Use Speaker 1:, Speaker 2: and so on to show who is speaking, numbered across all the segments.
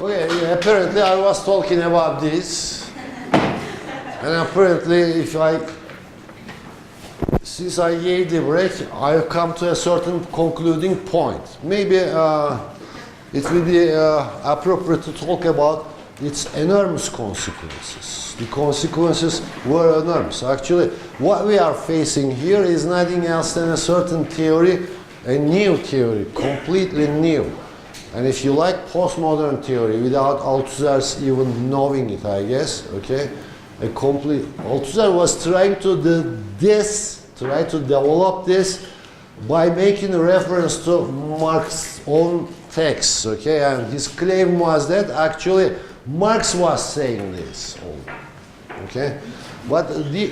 Speaker 1: Okay, apparently I was talking about this. And apparently since I gave the break, I have come to a certain concluding point. Maybe it will be appropriate to talk about its enormous consequences. The consequences were enormous. Actually, what we are facing here is nothing else than a certain theory, a new theory, completely new. And if you like postmodern theory, without Althusser even knowing it, I guess, okay? Althusser was trying to develop this by making a reference to Marx's own texts, okay? And his claim was that actually Marx was saying this, okay? But the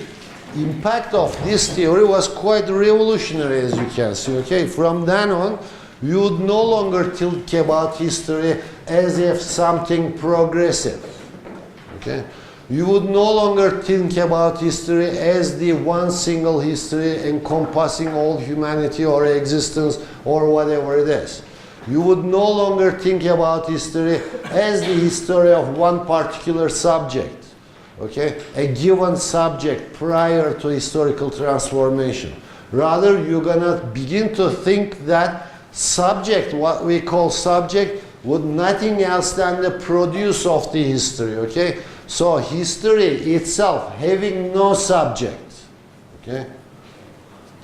Speaker 1: impact of this theory was quite revolutionary, as you can see, okay? From then on, you would no longer think about history as if something progressive, okay? You would no longer think about history as the one single history encompassing all humanity or existence or whatever it is. You would no longer think about history as the history of one particular subject, okay? A given subject prior to historical transformation. Rather, you're gonna begin to think that subject, what we call subject, would nothing else than the produce of the history, okay? So history itself having no subject, okay?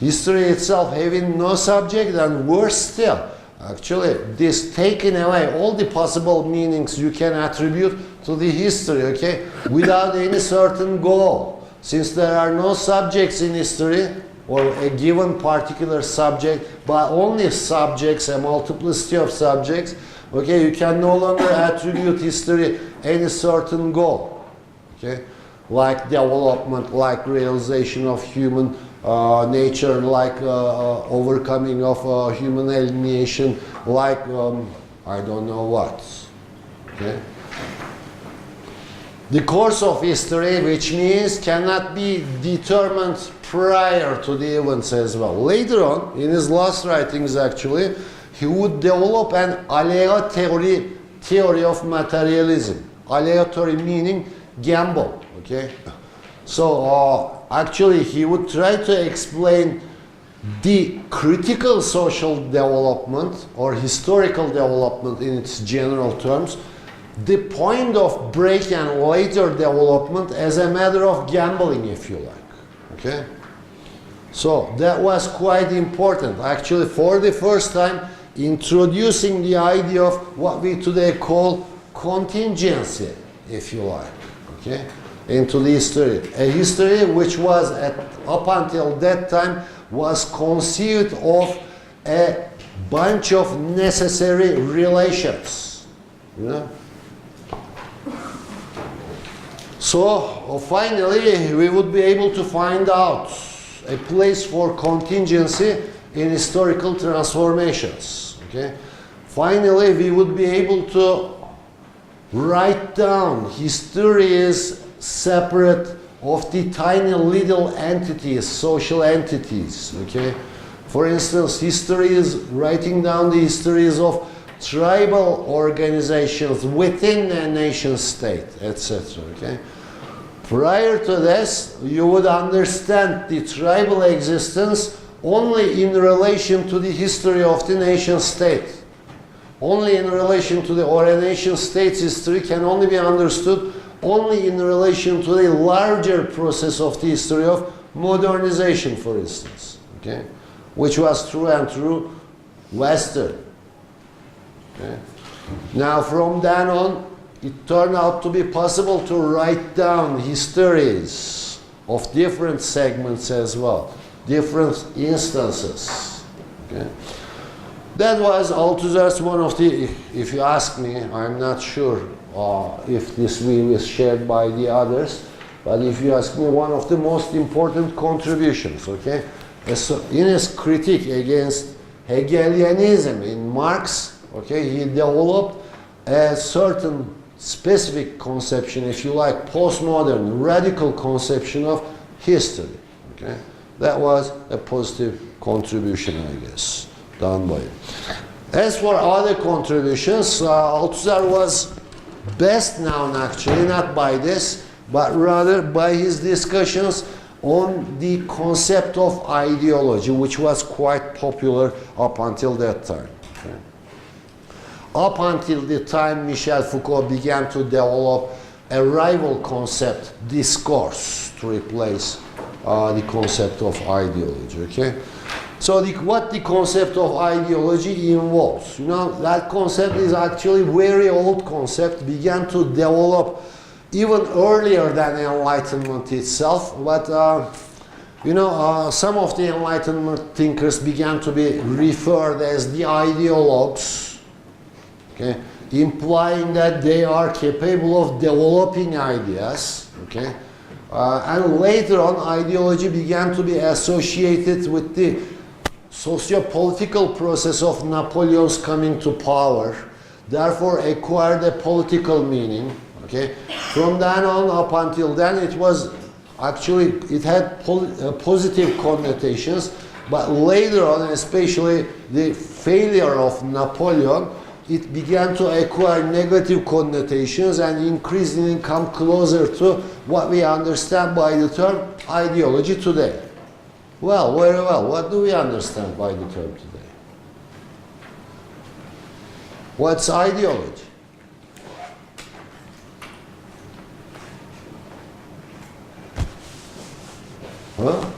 Speaker 1: History itself having no subject, and worse still, actually, this taking away all the possible meanings you can attribute to the history, okay? Without any certain goal. Since there are no subjects in history, or a given particular subject, but only subjects, a multiplicity of subjects, okay, you can no longer attribute history any certain goal, okay? Like development, like realization of human nature, like overcoming of human alienation, like I don't know what, okay? The course of history, which means cannot be determined prior to the events as well. Later on, in his last writings actually, he would develop an aleatory theory of materialism. Aleatory meaning gamble, okay? So actually he would try to explain the critical social development or historical development in its general terms, the point of break and later development as a matter of gambling, if you like, okay? So that was quite important. Actually, for the first time, introducing the idea of what we today call contingency, if you like, okay, into the history. A history which was, up until that time, was conceived of a bunch of necessary relations, you know? So finally, we would be able to find out a place for contingency in historical transformations, okay? Finally, we would be able to write down history is separate of the tiny little entities, social entities, okay? For instance, history is writing down the histories of tribal organizations within a nation state, etc., okay? Prior to this, you would understand the tribal existence only in relation to the history of the nation state. Only in relation to or a nation state's history can only be understood only in relation to the larger process of the history of modernization, for instance, okay? Which was true and true Western. Okay. Now, from then on, it turned out to be possible to write down histories of different segments as well, different instances. Okay. That was Althusser's one of the, if you ask me, I'm not sure if this view is shared by the others, but if you ask me, one of the most important contributions, okay? In his critique against Hegelianism in Marx, okay, he developed a certain specific conception, if you like, postmodern, radical conception of history, okay? That was a positive contribution, I guess, done by him. As for other contributions, Althusser was best known actually not by this, but rather by his discussions on the concept of ideology, which was quite popular up until that time. Okay. Up until the time Michel Foucault began to develop a rival concept, discourse, to replace the concept of ideology. Okay. So what the concept of ideology involves, that concept is actually very old concept, began to develop even earlier than Enlightenment itself, but some of the Enlightenment thinkers began to be referred as the ideologues, okay, implying that they are capable of developing ideas, okay, and later on ideology began to be associated with the socio-political process of Napoleon's coming to power, therefore acquired a political meaning. Okay. From then on up until then, it was actually, it had positive connotations, but later on, especially the failure of Napoleon, it began to acquire negative connotations and increasingly come closer to what we understand by the term ideology today. Well, very well. What do we understand by the term today? What's ideology? Huh?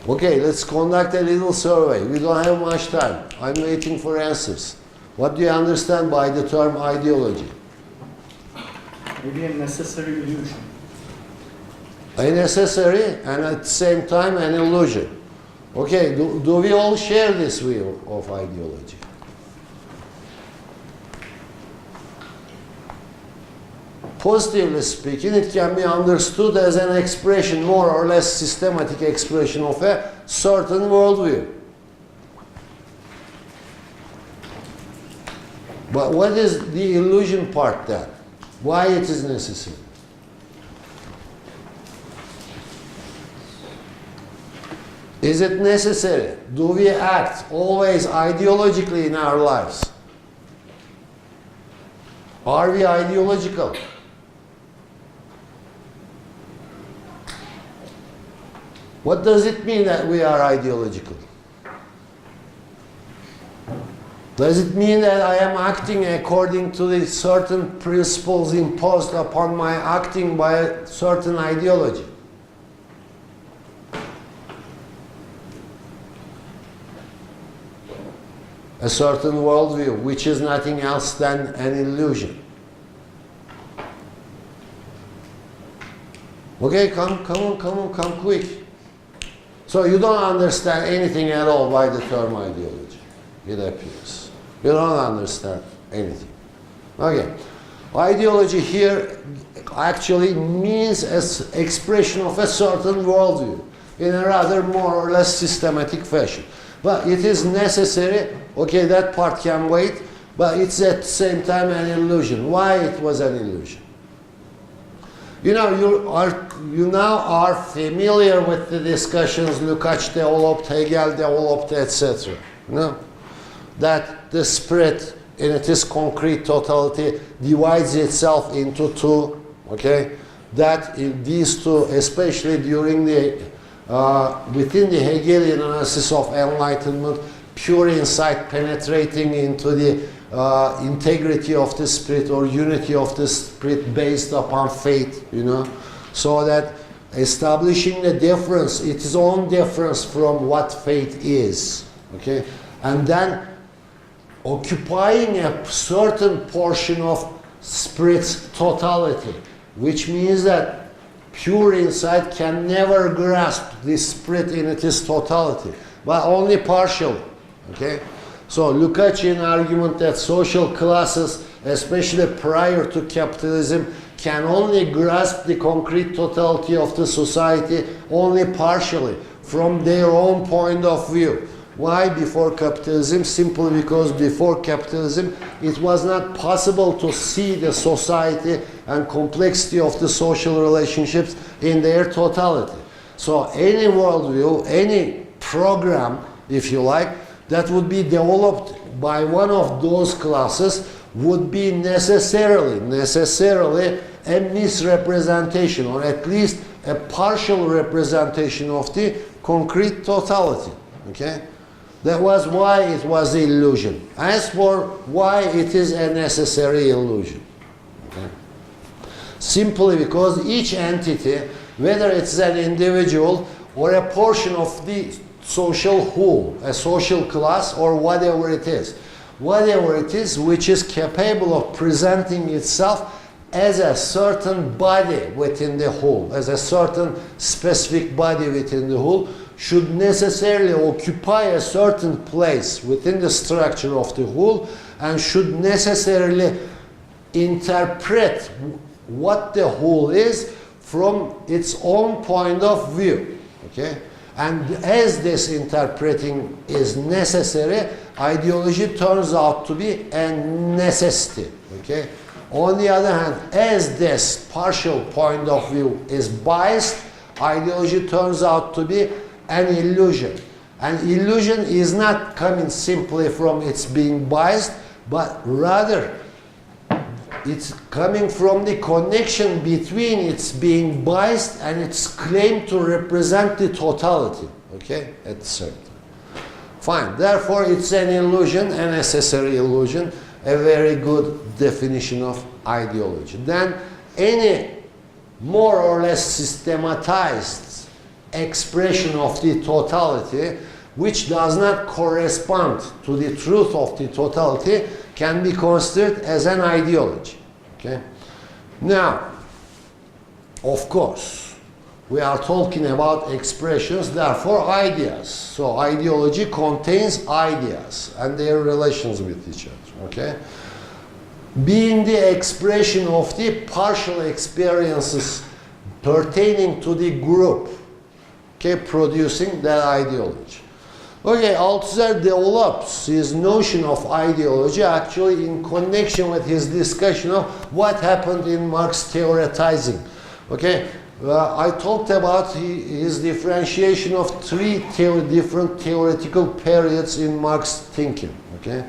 Speaker 1: Okay, let's conduct a little survey. We don't have much time. I'm waiting for answers. What do you understand by the term ideology?
Speaker 2: Maybe a necessary illusion.
Speaker 1: A necessary and at the same time an illusion. Okay, do we all share this view of ideology? Positively speaking, it can be understood as an expression, more or less systematic expression of a certain worldview. But what is the illusion part then? Why it is necessary? Is it necessary? Do we act always ideologically in our lives? Are we ideological? What does it mean that we are ideological? Does it mean that I am acting according to the certain principles imposed upon my acting by a certain ideology? A certain worldview, which is nothing else than an illusion. Okay, come quick. So you don't understand anything at all by the term ideology, it appears. You don't understand anything. Okay. Ideology here actually means an expression of a certain worldview in a rather more or less systematic fashion. But it is necessary, okay, that part can wait, but it's at the same time an illusion. Why it was an illusion? You now are familiar with the discussions Lukács developed, Hegel developed, etc. That the spirit in its concrete totality divides itself into two, okay? That in these two, especially during the within the Hegelian analysis of enlightenment, pure insight penetrating into the integrity of the spirit or unity of the spirit based upon faith, so that establishing the difference, its own difference from what faith is, okay, and then occupying a certain portion of spirit's totality, which means that pure insight can never grasp the spirit in its totality, but only partially, okay? So Lukácsian argument that social classes, especially prior to capitalism, can only grasp the concrete totality of the society only partially from their own point of view. Why before capitalism? Simply because before capitalism it was not possible to see the society and complexity of the social relationships in their totality. So any worldview, any program, if you like, that would be developed by one of those classes would be necessarily a misrepresentation, or at least a partial representation of the concrete totality. Okay? That was why it was an illusion. As for why it is a necessary illusion. Okay? Simply because each entity, whether it's an individual or a portion of the social whole, a social class, or whatever it is which is capable of presenting itself as a certain body within the whole, as a certain specific body within the whole, should necessarily occupy a certain place within the structure of the whole, and should necessarily interpret what the whole is from its own point of view. Okay? And as this interpreting is necessary, ideology turns out to be a necessity. Okay? On the other hand, as this partial point of view is biased, ideology turns out to be an illusion. An illusion is not coming simply from its being biased, but rather it's coming from the connection between its being biased and its claim to represent the totality. Okay? At the same time. Fine. Therefore, it's an illusion, a necessary illusion, a very good definition of ideology. Then, any more or less systematized expression of the totality which does not correspond to the truth of the totality can be considered as an ideology. Okay? Now, of course, we are talking about expressions, therefore ideas. So ideology contains ideas and their relations with each other. Okay? Being the expression of the partial experiences pertaining to the group, okay, producing that ideology. Okay, Althusser develops his notion of ideology actually in connection with his discussion of what happened in Marx theoretizing. Okay, I talked about his differentiation of three different theoretical periods in Marx thinking. Okay,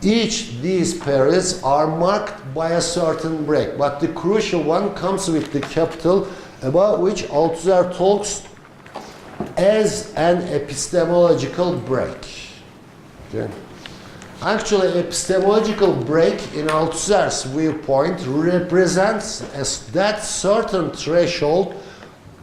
Speaker 1: each these periods are marked by a certain break, but the crucial one comes with the capital, about which Althusser talks as an epistemological break. Okay. Actually, epistemological break in Althusser's viewpoint represents that certain threshold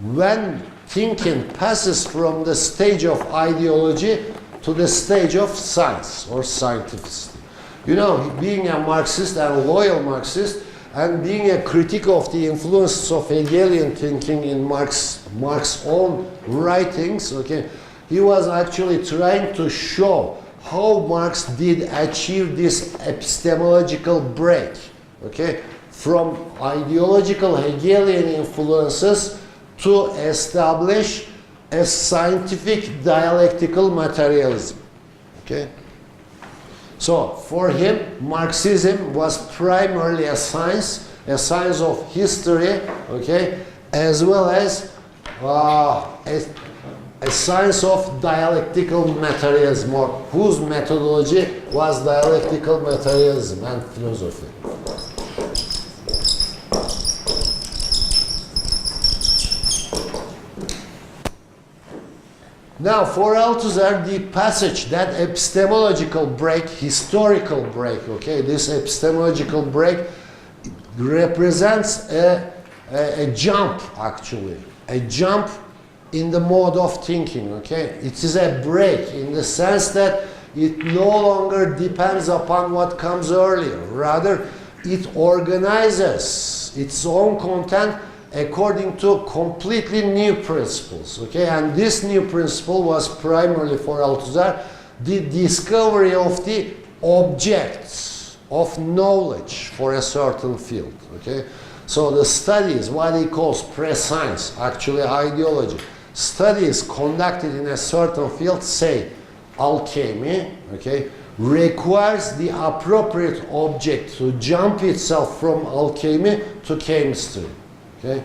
Speaker 1: when thinking passes from the stage of ideology to the stage of science or scientificity. You know, being a Marxist and a loyal Marxist, and being a critic of the influences of Hegelian thinking in Marx's own writings, okay, he was actually trying to show how Marx did achieve this epistemological break, okay, from ideological Hegelian influences to establish a scientific dialectical materialism. Okay? So, for him, Marxism was primarily a science of history, okay, as well as a science of dialectical materialism, or whose methodology was dialectical materialism and philosophy. Now, for Althusser, the passage, that epistemological break, historical break, okay, this epistemological break represents a jump, actually, a jump in the mode of thinking, okay? It is a break in the sense that it no longer depends upon what comes earlier. Rather, it organizes its own content according to completely new principles, okay? And this new principle was primarily for Althusser the discovery of the objects of knowledge for a certain field, okay? So the studies, what he calls prescience, actually ideology, studies conducted in a certain field, say alchemy, okay, requires the appropriate object to jump itself from alchemy to chemistry. Okay?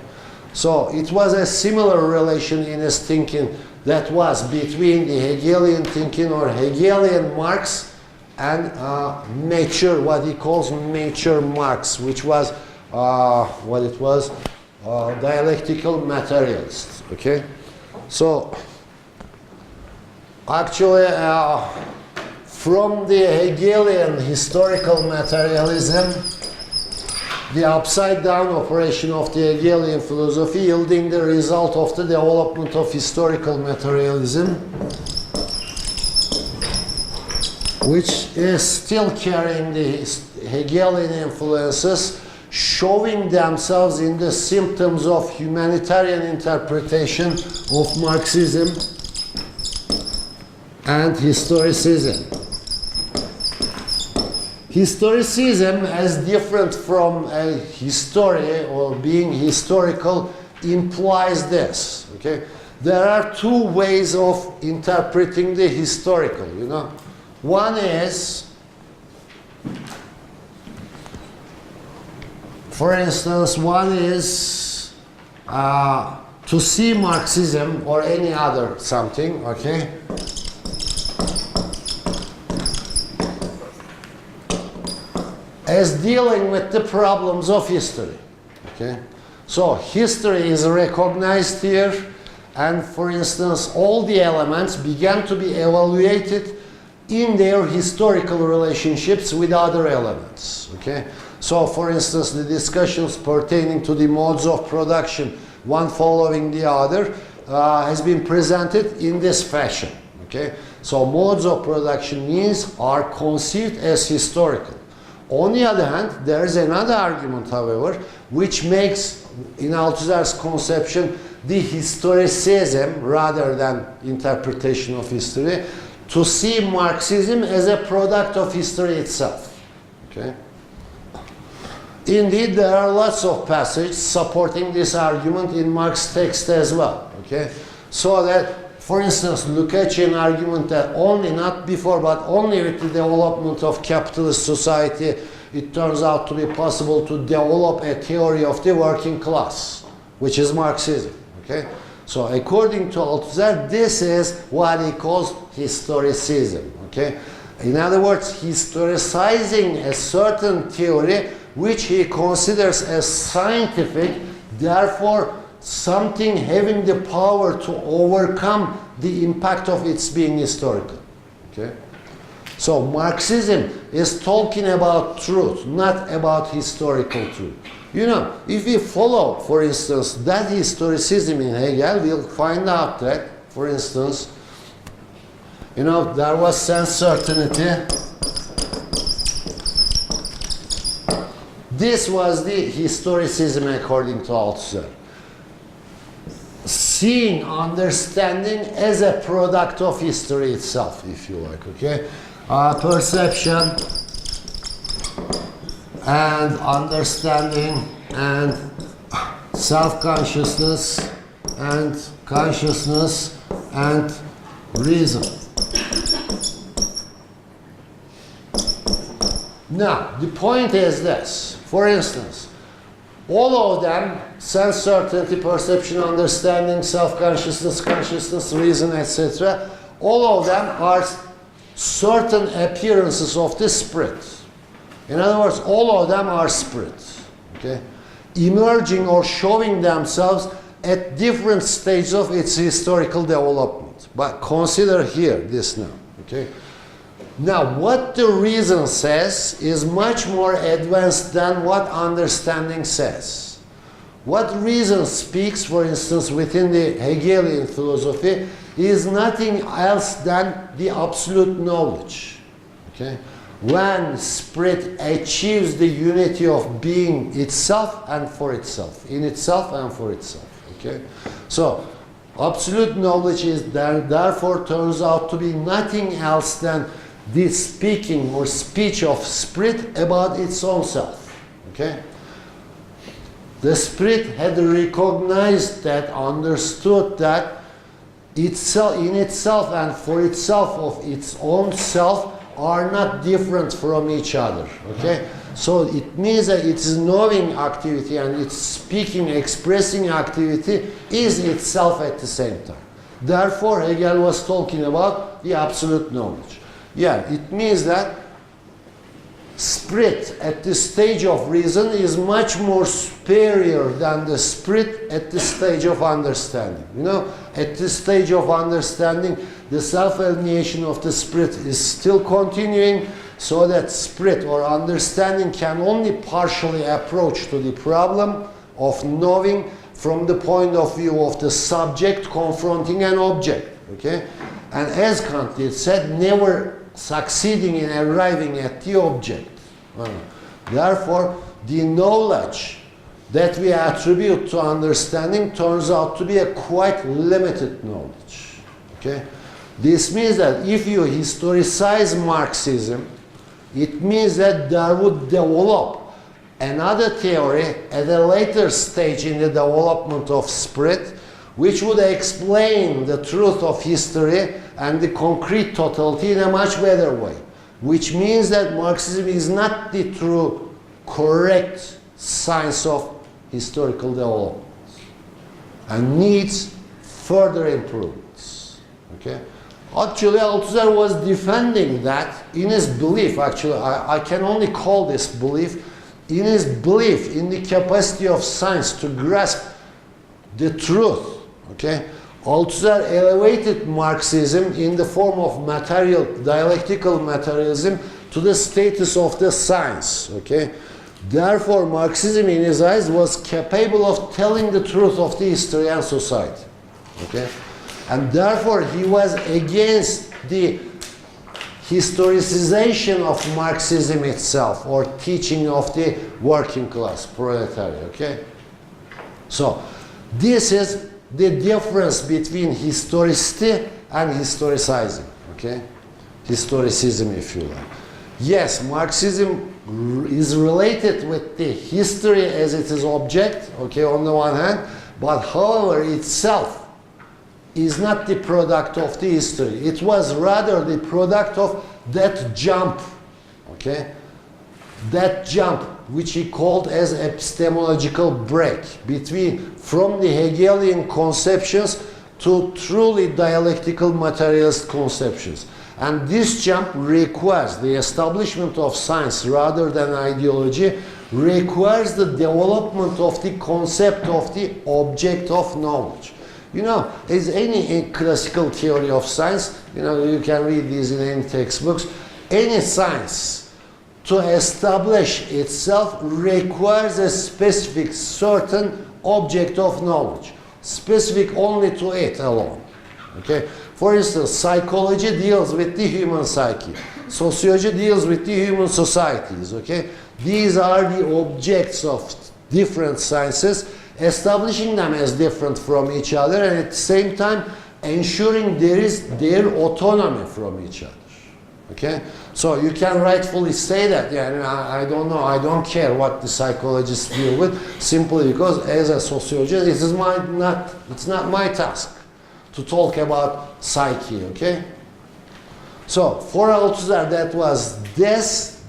Speaker 1: So it was a similar relation in his thinking that was between the Hegelian thinking or Hegelian Marx and mature, what he calls mature Marx, which was dialectical materialist. Okay, so actually from the Hegelian historical materialism, the upside down operation of the Hegelian philosophy yielding the result of the development of historical materialism, which is still carrying the Hegelian influences, showing themselves in the symptoms of humanitarian interpretation of Marxism and historicism. Historicism, as different from a history or being historical, implies this. Okay, there are two ways of interpreting the historical. You know, one is, for instance, to see Marxism or any other something. Okay. As dealing with the problems of history. Okay? So history is recognized here, and for instance, all the elements began to be evaluated in their historical relationships with other elements. Okay? So for instance, the discussions pertaining to the modes of production, one following the other, has been presented in this fashion. Okay? So modes of production means are conceived as historical. On the other hand, there is another argument, however, which makes, in Althusser's conception, the historicism, rather than interpretation of history, to see Marxism as a product of history itself. Okay? Indeed, there are lots of passages supporting this argument in Marx's text as well. Okay? So that, for instance, Lukács' argument that only, not before, but only with the development of capitalist society, it turns out to be possible to develop a theory of the working class, which is Marxism. Okay? So according to Althusser, this is what he calls historicism. Okay? In other words, historicizing a certain theory which he considers as scientific, therefore something having the power to overcome the impact of its being historical. Okay? So Marxism is talking about truth, not about historical truth. You know, if we follow, for instance, that historicism in Hegel, we'll find out that, for instance, you know, there was sense certainty. This was the historicism according to Althusser. Seeing understanding as a product of history itself, if you like, okay? Perception and understanding and self-consciousness and consciousness and reason. Now, the point is this. For instance, all of them, sense certainty, perception, understanding, self-consciousness, consciousness, reason, etc., all of them are certain appearances of the spirit. In other words, all of them are spirits, okay? Emerging or showing themselves at different stages of its historical development. But consider here this now, okay? Now, what the reason says is much more advanced than what understanding says. What reason speaks, for instance, within the Hegelian philosophy is nothing else than the absolute knowledge. Okay? When spirit achieves the unity of being itself and for itself, in itself and for itself. Okay? So, absolute knowledge is therefore turns out to be nothing else than the speaking or speech of spirit about its own self. Okay? The spirit had recognized that, understood that itself, in itself and for itself of its own self are not different from each other. Okay? So it means that its knowing activity and its speaking, expressing activity is itself at the same time. Therefore, Hegel was talking about the absolute knowledge. Yeah, it means that spirit at the stage of reason is much more superior than the spirit at the stage of understanding. You know, at this stage of understanding, the self-alienation of the spirit is still continuing, so that spirit or understanding can only partially approach to the problem of knowing from the point of view of the subject confronting an object. Okay? And as Kant did said, never succeeding in arriving at the object. Therefore, the knowledge that we attribute to understanding turns out to be a quite limited knowledge. Okay? This means that if you historicize Marxism, it means that there would develop another theory at a later stage in the development of spirit, which would explain the truth of history and the concrete totality in a much better way. Which means that Marxism is not the true, correct science of historical development and needs further improvements. Okay? Actually, Althusser was defending that in his belief. Actually, I can only call this belief, in his belief in the capacity of science to grasp the truth. Okay? Althusser elevated Marxism in the form of material, dialectical materialism to the status of the science. Okay? Therefore, Marxism in his eyes was capable of telling the truth of the history and society. Okay? And therefore, he was against the historicization of Marxism itself, or teaching of the working class, proletariat. Okay? So, this is the difference between historicity and historicizing. Okay? Historicism, if you like. Yes, Marxism is related with the history as it is object, okay, on the one hand, but however itself is not the product of the history. It was rather the product of that jump, okay? That jump, which he called as epistemological break between, from the Hegelian conceptions to truly dialectical materialist conceptions. And this jump requires the establishment of science rather than ideology, requires the development of the concept of the object of knowledge. You know, as any classical theory of science, you know, you can read these in any textbooks, any science to establish itself requires a specific, certain object of knowledge, specific only to it alone. Okay? For instance, psychology deals with the human psyche. Sociology deals with the human societies. Okay? These are the objects of different sciences, establishing them as different from each other, and at the same time ensuring there is their autonomy from each other. Okay? So you can rightfully say that, yeah, I don't know, I don't care what the psychologists deal with, simply because as a sociologist, it's not my task to talk about psyche, okay? So for Althusser, that was this.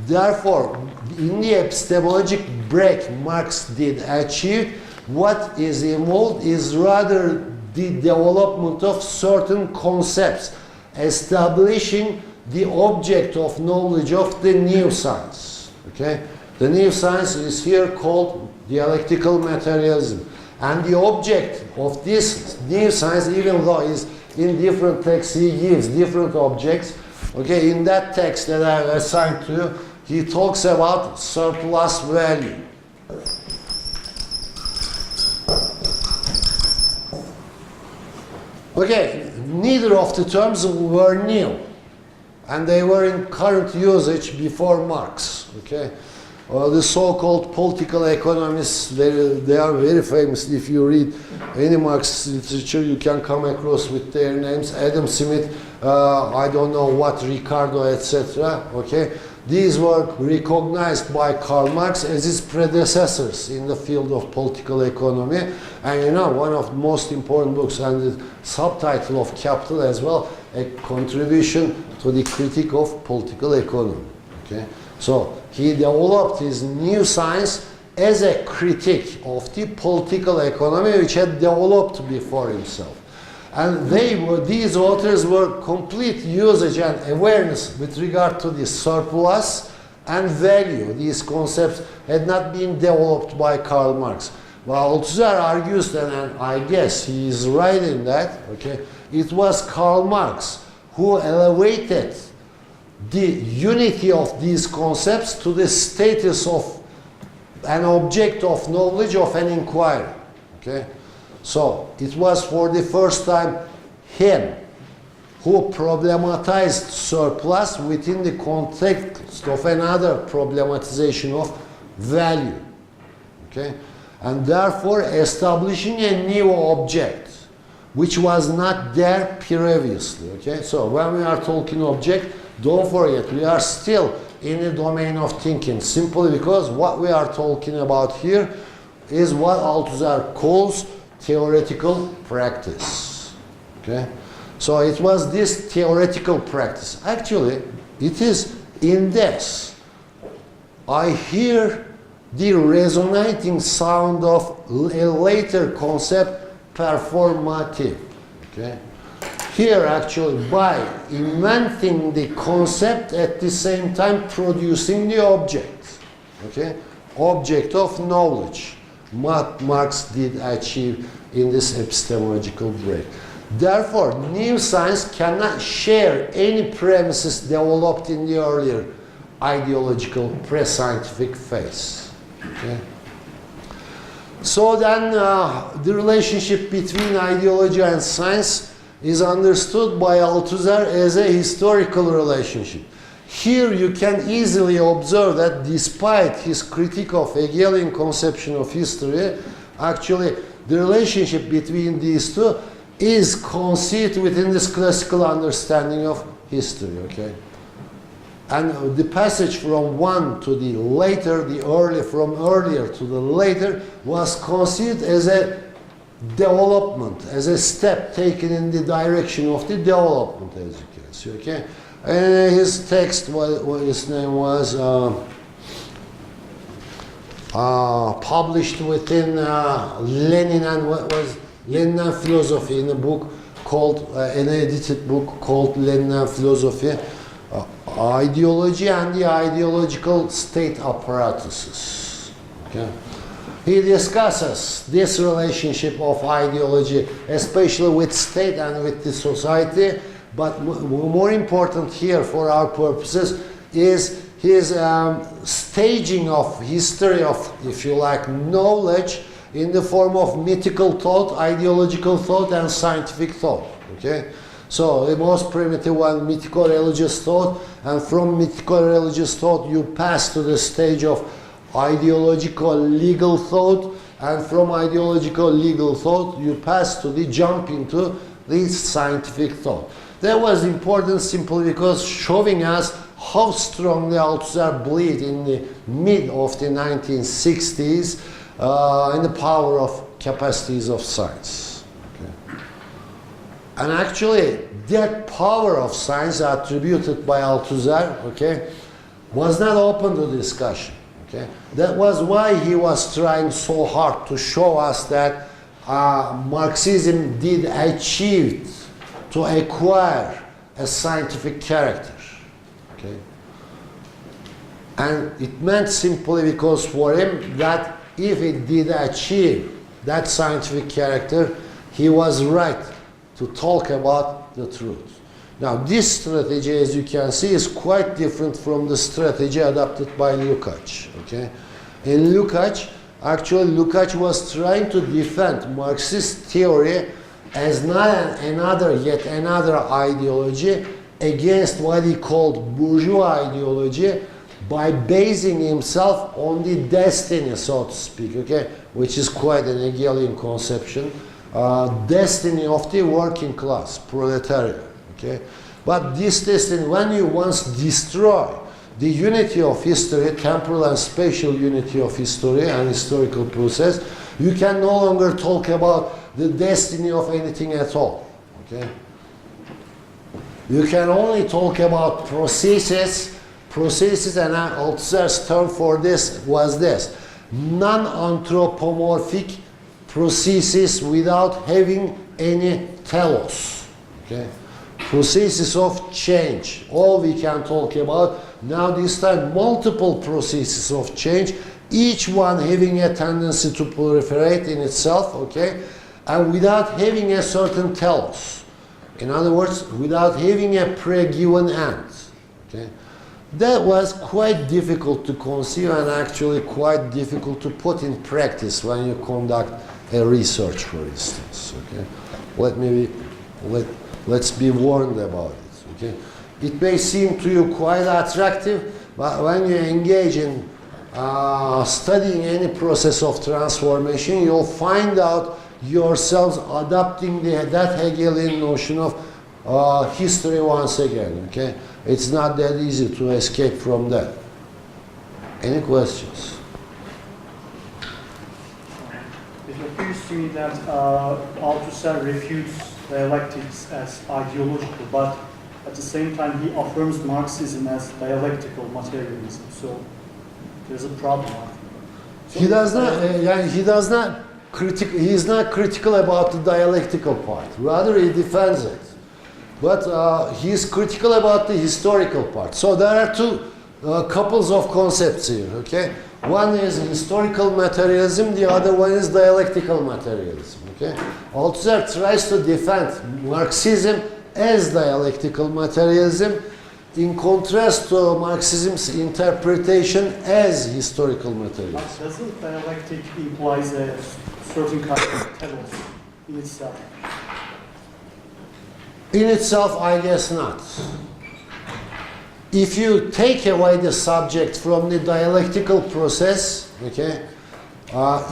Speaker 1: Therefore, in the epistemologic break Marx did achieve, what is involved is rather the development of certain concepts, establishing the object of knowledge of the new science. Okay? The new science is here called dialectical materialism. And the object of this new science, even though is in different texts, he gives different objects. Okay, in that text that I assigned to you, he talks about surplus value. Okay, neither of the terms were new, and they were in current usage before Marx. Okay, the so-called political economists, they are very famous. If you read any Marxist literature, you can come across with their names: Adam Smith, I don't know what, Ricardo, etc. Okay, these were recognized by Karl Marx as his predecessors in the field of political economy. And you know, one of the most important books, and the subtitle of Capital as well, a contribution to the critique of political economy. Okay, so he developed his new science as a critique of the political economy which had developed before himself. And these authors were complete usage and awareness with regard to the surplus and value. These concepts had not been developed by Karl Marx. Well, Althusser argues that, and I guess he is right in that, okay, it was Karl Marx who elevated the unity of these concepts to the status of an object of knowledge, of an inquiry. Okay? So it was for the first time him who problematized surplus within the context of another problematization of value. Okay? And therefore establishing a new object which was not there previously. Okay? So when we are talking object, don't forget we are still in the domain of thinking, simply because what we are talking about here is what Althusser calls theoretical practice. Okay? So it was this theoretical practice. Actually, it is in this I hear the resonating sound of a later concept, performative. Okay? Here actually, by inventing the concept at the same time producing the object. Okay? Object of knowledge. What Marx did achieve in this epistemological break. Therefore, new science cannot share any premises developed in the earlier ideological pre-scientific phase. Okay? So then the relationship between ideology and science is understood by Althusser as a historical relationship. Here you can easily observe that despite his critique of Hegelian conception of history, actually the relationship between these two is conceived within this classical understanding of history. Okay? And the passage from one to the later, the early, from earlier to the later, was conceived as a development, as a step taken in the direction of the development, as you can see. Okay? And his text, what his name was, published within Lenin and what was Lenin and Philosophy, in a book called, an edited book called Lenin and Philosophy, Ideology and the Ideological State Apparatuses. Okay? He discusses this relationship of ideology, especially with state and with the society, but more important here for our purposes is his staging of history of, if you like, knowledge in the form of mythical thought, ideological thought, and scientific thought. Okay? So the most primitive one, mythical religious thought, and from mythical religious thought you pass to the stage of ideological legal thought, and from ideological legal thought you pass to the jump into the scientific thought. That was important simply because showing us how strongly Althusser believed in the mid of the 1960s in the power of capacities of science. Okay. And actually that power of science attributed by Althusser, okay, was not open to discussion. Okay. That was why he was trying so hard to show us that Marxism did achieve to acquire a scientific character. Okay? And it meant simply because for him that if it did achieve that scientific character, he was right to talk about the truth. Now this strategy, as you can see, is quite different from the strategy adopted by Lukács. Okay? In Lukács, actually Lukács was trying to defend Marxist theory as not yet another ideology against what he called bourgeois ideology, by basing himself on the destiny, so to speak, okay, which is quite an Hegelian conception, destiny of the working class, proletariat, okay. But this destiny, when you once destroy the unity of history, temporal and spatial unity of history and historical process, you can no longer talk about the destiny of anything at all. Okay? You can only talk about processes, and Althusser's term for this was this: non-anthropomorphic processes without having any telos. Okay? Processes of change. All we can talk about Now this time multiple processes of change, each one having a tendency to proliferate in itself, okay, and without having a certain telos. In other words, without having a pre-given end. Okay. That was quite difficult to conceive and actually quite difficult to put in practice when you conduct a research, for instance. Okay. Let's be warned about it. Okay. It may seem to you quite attractive, but when you engage in studying any process of transformation, you'll find out yourselves adopting that Hegelian notion of history once again. Okay, it's not that easy to escape from that. Any questions?
Speaker 2: It appears to me that Althusser refutes dialectics as ideological, but at the same time he affirms Marxism as dialectical materialism. So there's a problem. So
Speaker 1: He does not he is not critical about the dialectical part. Rather, he defends it. But he is critical about the historical part. So there are two couples of concepts here. Okay, one is historical materialism, the other one is dialectical materialism. Okay, Althusser tries to defend Marxism as dialectical materialism, in contrast to Marxism's interpretation as historical materialism.
Speaker 2: But doesn't dialectic implies a certain kind of telos in itself?
Speaker 1: In itself, I guess not. If you take away the subject from the dialectical process, okay,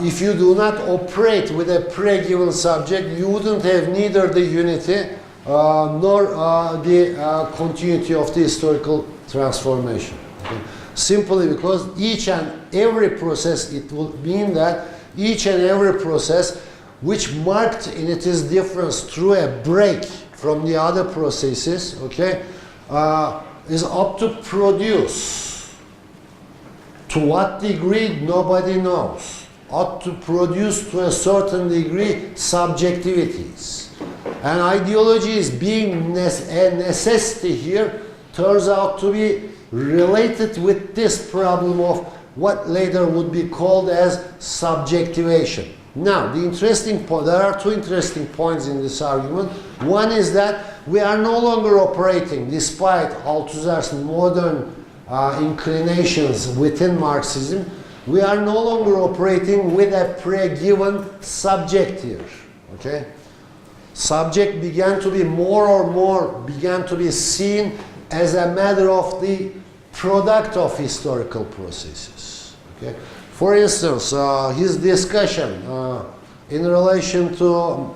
Speaker 1: if you do not operate with a pre-given subject, you wouldn't have neither the unity nor the continuity of the historical transformation. Okay? Simply because each and every process, it will mean that each and every process which marked in its difference through a break from the other processes, okay, is up to produce. To what degree, nobody knows. Ought to produce to a certain degree subjectivities. And ideology is being a necessity here, turns out to be related with this problem of what later would be called as subjectivation. Now, the interesting point, there are two interesting points in this argument. One is that we are no longer operating, despite Althusser's modern inclinations within Marxism, we are no longer operating with a pre-given subject here. Okay? Subject began to be more or more began to be seen as a matter of the product of historical processes. Okay? For instance, his discussion in relation to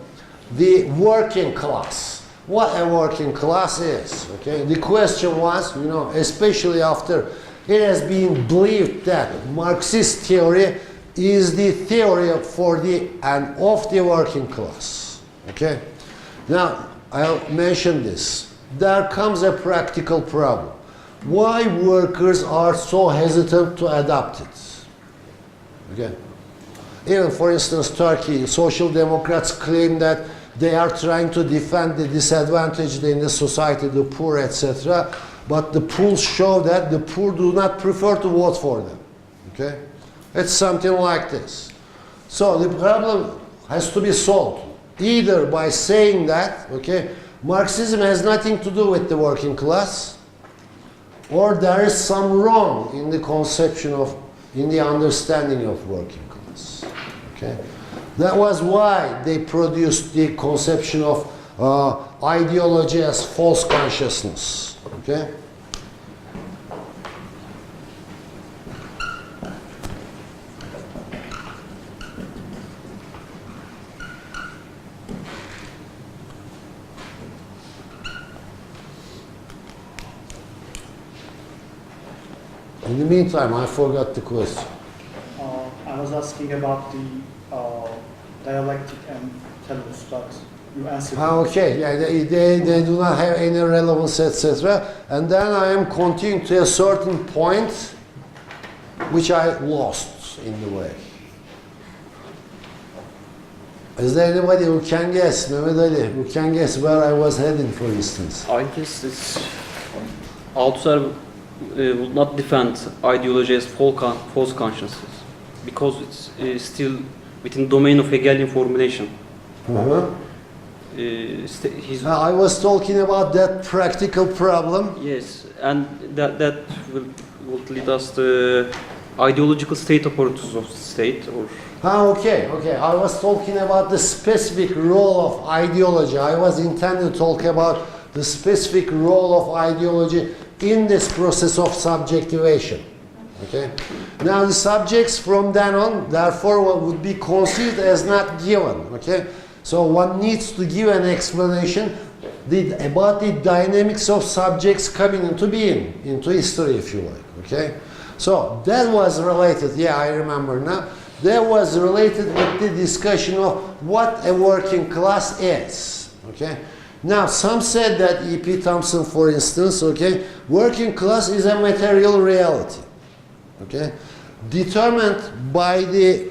Speaker 1: the working class, what a working class is. Okay? The question was, you know, especially after it has been believed that Marxist theory is the theory for the and of the working class. Okay? Now, I'll mention this. There comes a practical problem. Why workers are so hesitant to adopt it? Okay. Even, for instance, Turkey, social democrats claim that they are trying to defend the disadvantaged in the society, the poor, etc. But the polls show that the poor do not prefer to vote for them. Okay? It's something like this. So the problem has to be solved either by saying that, okay, Marxism has nothing to do with the working class, or there is some wrong in the conception of, in the understanding of working class. Okay? That was why they produced the conception of ideology as false consciousness. Okay? In the meantime, I forgot the question.
Speaker 2: I was asking about the dialectic and telos, but you answered.
Speaker 1: Okay, yeah, they do not have any relevance, etc. And then I am continuing to a certain point which I lost in the way. Is there anybody who can guess, Mehmet Ali, who can guess where I was heading, for instance?
Speaker 3: I guess it's Althusser would not defend ideology as false consciousness because it's still within domain of Hegelian formulation.
Speaker 1: I was talking about that practical problem.
Speaker 3: Yes, and that will lead us to ideological state apparatus of state or.
Speaker 1: Okay. I was talking about the specific role of ideology. I was intending to talk about the specific role of ideology in this process of subjectivation. Okay. Now the subjects from then on, therefore, would be considered as not given. Okay. So one needs to give an explanation about the dynamics of subjects coming into being, into history, if you like. Okay. So that was related. Yeah, I remember now. That was related with the discussion of what a working class is. Okay. Now, some said that E.P. Thompson, for instance, okay, working class is a material reality, okay, determined by the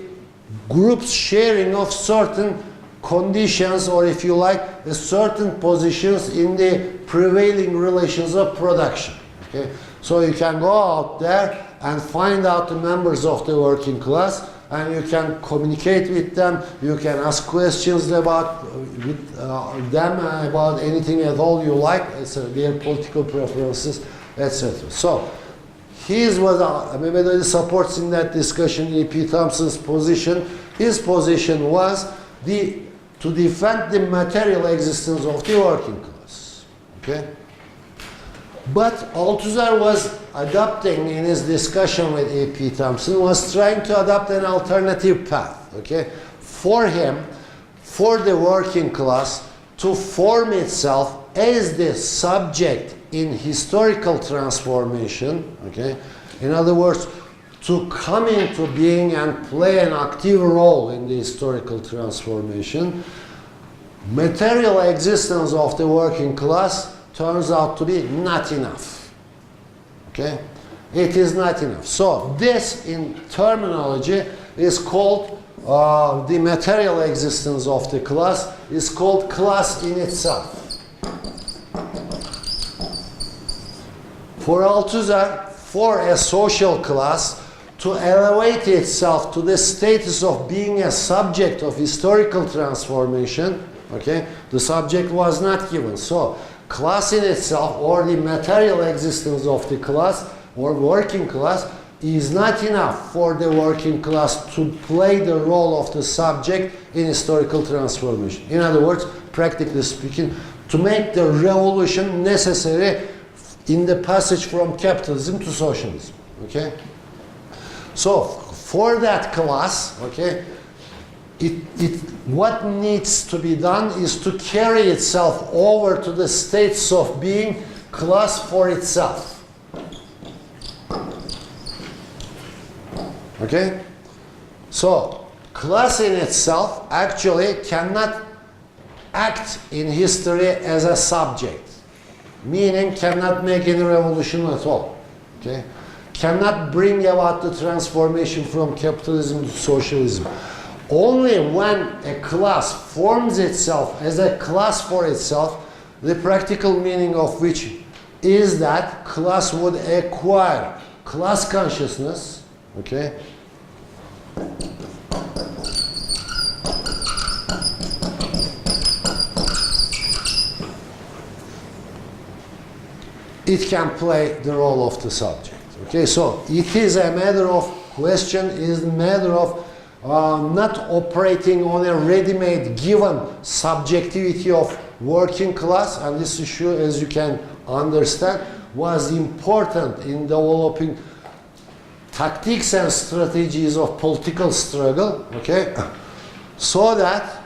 Speaker 1: group's sharing of certain conditions, or if you like, certain positions in the prevailing relations of production. Okay. So you can go out there and find out the members of the working class, and you can communicate with them, you can ask questions about them about anything at all you like, their political preferences, etc. So, his was Mehmet supports in that discussion E.P. Thompson's position. His position was to defend the material existence of the working class. Okay? But Althusser was adopting, in his discussion with E.P. Thompson, was trying to adopt an alternative path, okay? For him, for the working class to form itself as the subject in historical transformation, okay? In other words, to come into being and play an active role in the historical transformation, material existence of the working class turns out to be not enough. Okay? It is not enough. So this, in terminology, is called the material existence of the class is called class in itself. For Althusser, for a social class to elevate itself to the status of being a subject of historical transformation, okay, the subject was not given. So class in itself, or the material existence of the class or working class, is not enough for the working class to play the role of the subject in historical transformation. In other words, practically speaking, to make the revolution necessary in the passage from capitalism to socialism. Okay? So, for that class, okay, what needs to be done is to carry itself over to the states of being class for itself. Okay? So, class in itself actually cannot act in history as a subject, meaning cannot make any revolution at all. Okay? Cannot bring about the transformation from capitalism to socialism. Only when a class forms itself as a class for itself, the practical meaning of which is that class would acquire class consciousness, okay? It can play the role of the subject. Okay, so it is a matter of question, is a matter of not operating on a ready-made given subjectivity of working class, and this issue, as you can understand, was important in developing tactics and strategies of political struggle, okay? So that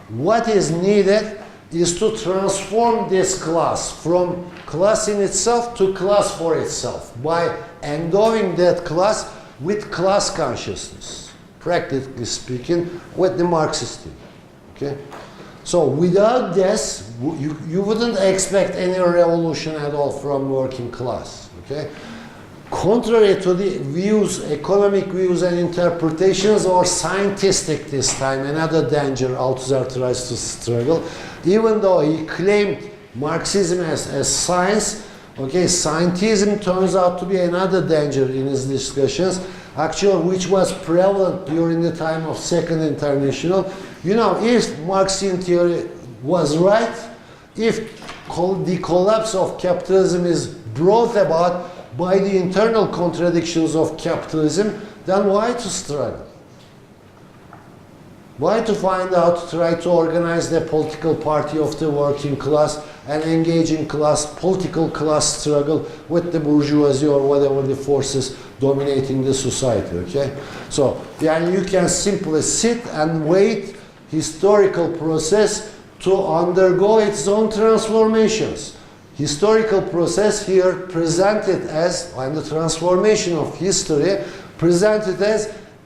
Speaker 1: what is needed is to transform this class from class in itself to class for itself by endowing that class with class consciousness, practically speaking, with the Marxist theory. Okay? So without this, you wouldn't expect any revolution at all from working class. Okay? Contrary to the views, economic views and interpretations, or scientific this time, another danger Althusser tries to struggle, even though he claimed Marxism as science, Okay, scientism turns out to be another danger in his discussions, actually, which was prevalent during the time of Second International. You know, if Marxian theory was right, if the collapse of capitalism is brought about by the internal contradictions of capitalism, then why to struggle? Why to find out, try to organize the political party of the working class and engage in political class struggle with the bourgeoisie or whatever the forces dominating the society, okay? So, yeah, you can simply sit and wait historical process to undergo its own transformations. Historical process here presented as, and the transformation of history presented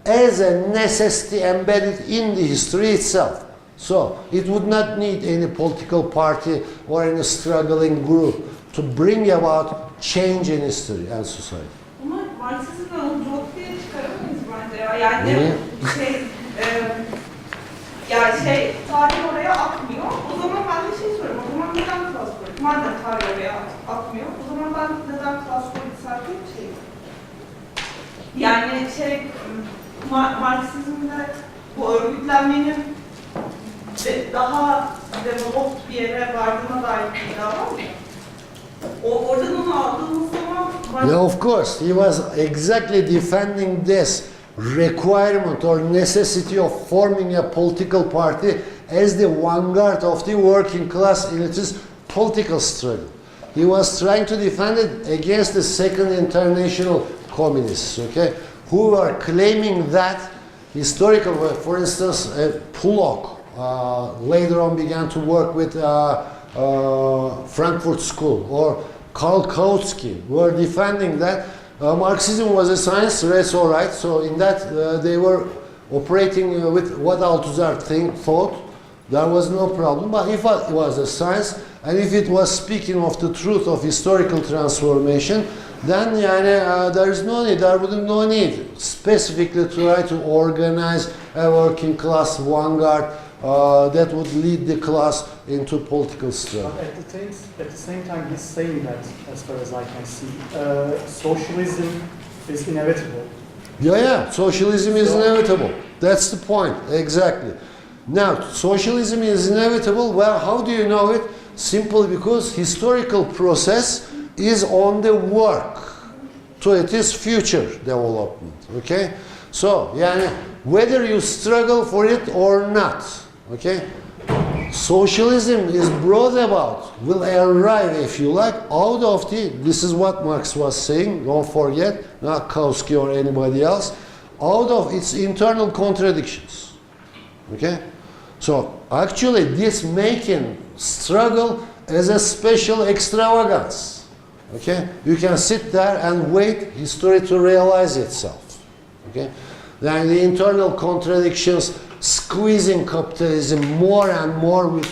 Speaker 1: as a necessity embedded in the history itself. So it would not need any political party or any struggling group to bring about change in history and society.
Speaker 4: Ama Marksizmle ortalıkta çıkaramayız bence ya. Yani tarih oraya akmıyor. O zaman ben de soruyorum. O zaman neden klas politik? Madem tarih oraya akmıyor, o zaman ben neden klas politik sarkıyor Yani Marksizmde bu örgütlenmenin daha developed bir yere vardığına dair bir iddia var mı? Oradan onu aldığımız zaman...
Speaker 1: Yeah, of course. He was exactly defending this requirement or necessity of forming a political party as the vanguard of the working class in its political struggle. He was trying to defend it against the Second International communists, okay, who were claiming that historical, for instance, Pollock later on began to work with Frankfurt School, or Karl Kautsky were defending that Marxism was a science, that's all right. So in that they were operating with what Althusser thought. There was no problem. But if it was a science, and if it was speaking of the truth of historical transformation, then there is no need, there would be no need specifically to try to organize a working class vanguard that would lead the class into political struggle.
Speaker 2: But at the same time, he's saying that, as far as I can see, socialism is inevitable.
Speaker 1: Yeah, socialism is inevitable. That's the point, exactly. Now, socialism is inevitable. Well, how do you know it? Simply because historical process is on the work to its future development, okay? So, whether you struggle for it or not, okay? Socialism is brought about, will arrive, if you like, out of this is what Marx was saying, don't forget, not Kautsky or anybody else, out of its internal contradictions, okay? So, actually, this making struggle as a special extravagance, okay? You can sit there and wait history to realize itself, okay? Then the internal contradictions squeezing capitalism more and more with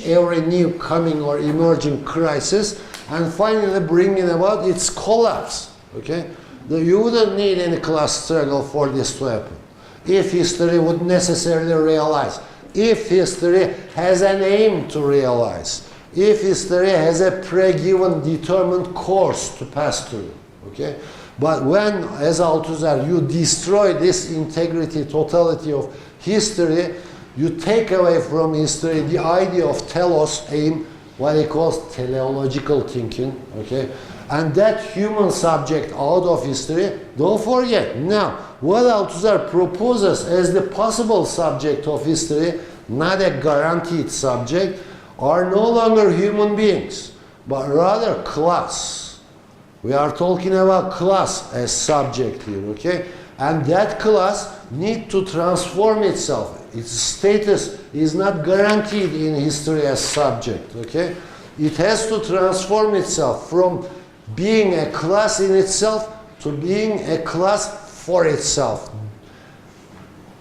Speaker 1: every new coming or emerging crisis, and finally bringing about its collapse, okay? You wouldn't need any class struggle for this to happen, if history would necessarily realize, if history has an aim to realize, if history has a pre-given determined course to pass through, okay? But when, as Althusser, you destroy this integrity, totality of history, you take away from history the idea of telos, aim, what he calls teleological thinking, okay? And that human subject out of history, don't forget. Now, what Althusser proposes as the possible subject of history, not a guaranteed subject, are no longer human beings, but rather class. We are talking about class as subject here, okay? And that class needs to transform itself. Its status is not guaranteed in history as subject, okay? It has to transform itself from being a class in itself to being a class for itself.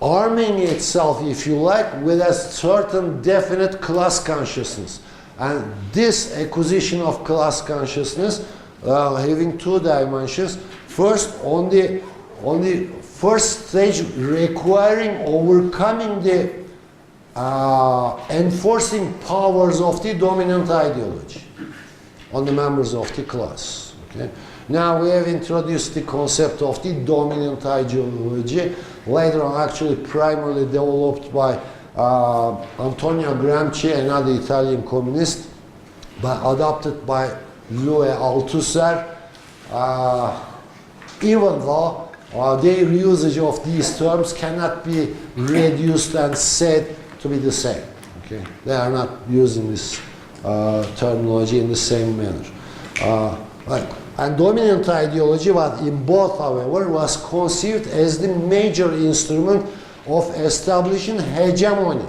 Speaker 1: Arming itself, if you like, with a certain definite class consciousness. And this acquisition of class consciousness having two dimensions. First, on the first stage, requiring overcoming the enforcing powers of the dominant ideology. on the members of the class. Okay? Now we have introduced the concept of the dominant ideology, later on actually primarily developed by Antonio Gramsci, another Italian communist, but adopted by Louis Althusser, even though their usage of these terms cannot be reduced and said to be the same. Okay? They are not using this terminology in the same manner. And dominant ideology, but in both, however, was conceived as the major instrument of establishing hegemony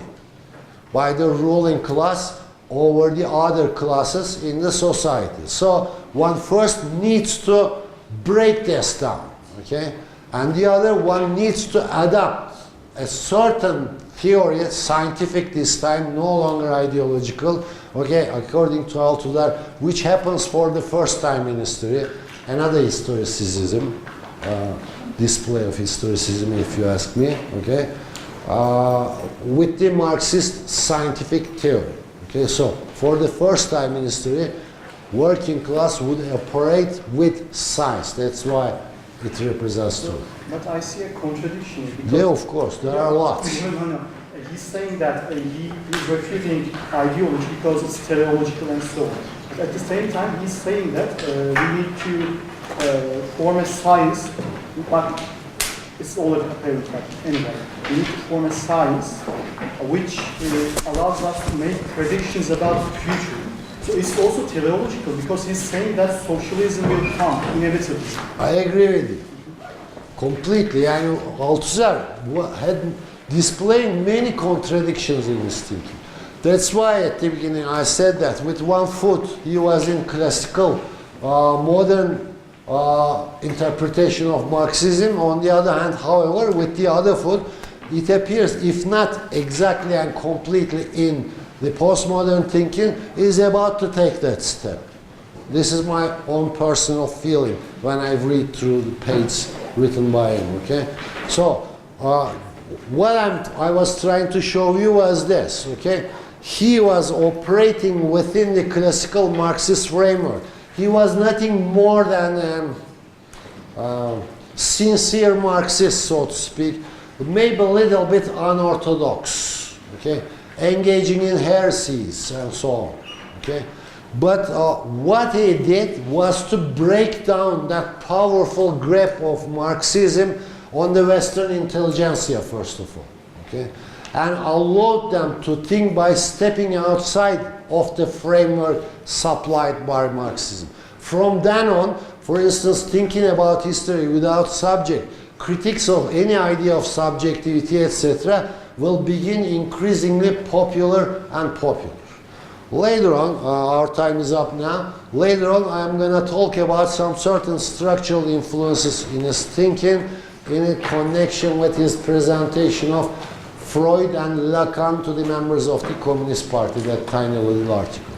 Speaker 1: by the ruling class over the other classes in the society. So one first needs to break this down, okay? And the other one needs to adopt a certain theory, scientific this time, no longer ideological, okay, according to Althusser, which happens for the first time in history, another historicism, display of historicism if you ask me, okay, with the Marxist scientific theory. Okay, so for the first time in history, working class would operate with science. That's why it represents truth.
Speaker 2: But I see a contradiction. Because
Speaker 1: Yeah, of course, there are lots.
Speaker 2: No. He's saying that he is refuting ideology because it's teleological and so on. But at the same time, he's saying that we need to form a science, but it's all apparent. But anyway, we need to form a science which allows us to make predictions about the future. So it's also teleological because he's saying that socialism will come inevitably.
Speaker 1: I agree with you completely. And Althusser had displaying many contradictions in his thinking. That's why at the beginning I said that with one foot he was in classical modern interpretation of Marxism. On the other hand, however, with the other foot, it appears, if not exactly and completely in the postmodern thinking, is about to take that step. This is my own personal feeling when I read through the page written by him. Okay, so what I was trying to show you was this. Okay, he was operating within the classical Marxist framework. He was nothing more than sincere Marxist, so to speak, maybe a little bit unorthodox, okay, engaging in heresies and so on, okay. But what he did was to break down that powerful grip of Marxism on the Western intelligentsia, first of all, okay, and allowed them to think by stepping outside of the framework supplied by Marxism. From then on, for instance, thinking about history without subject, critiques of any idea of subjectivity, etc., will begin increasingly popular and popular. Later on, our time is up now, later on I'm going to talk about some certain structural influences in his thinking in a connection with his presentation of Freud and Lacan to the members of the Communist Party, that tiny little article.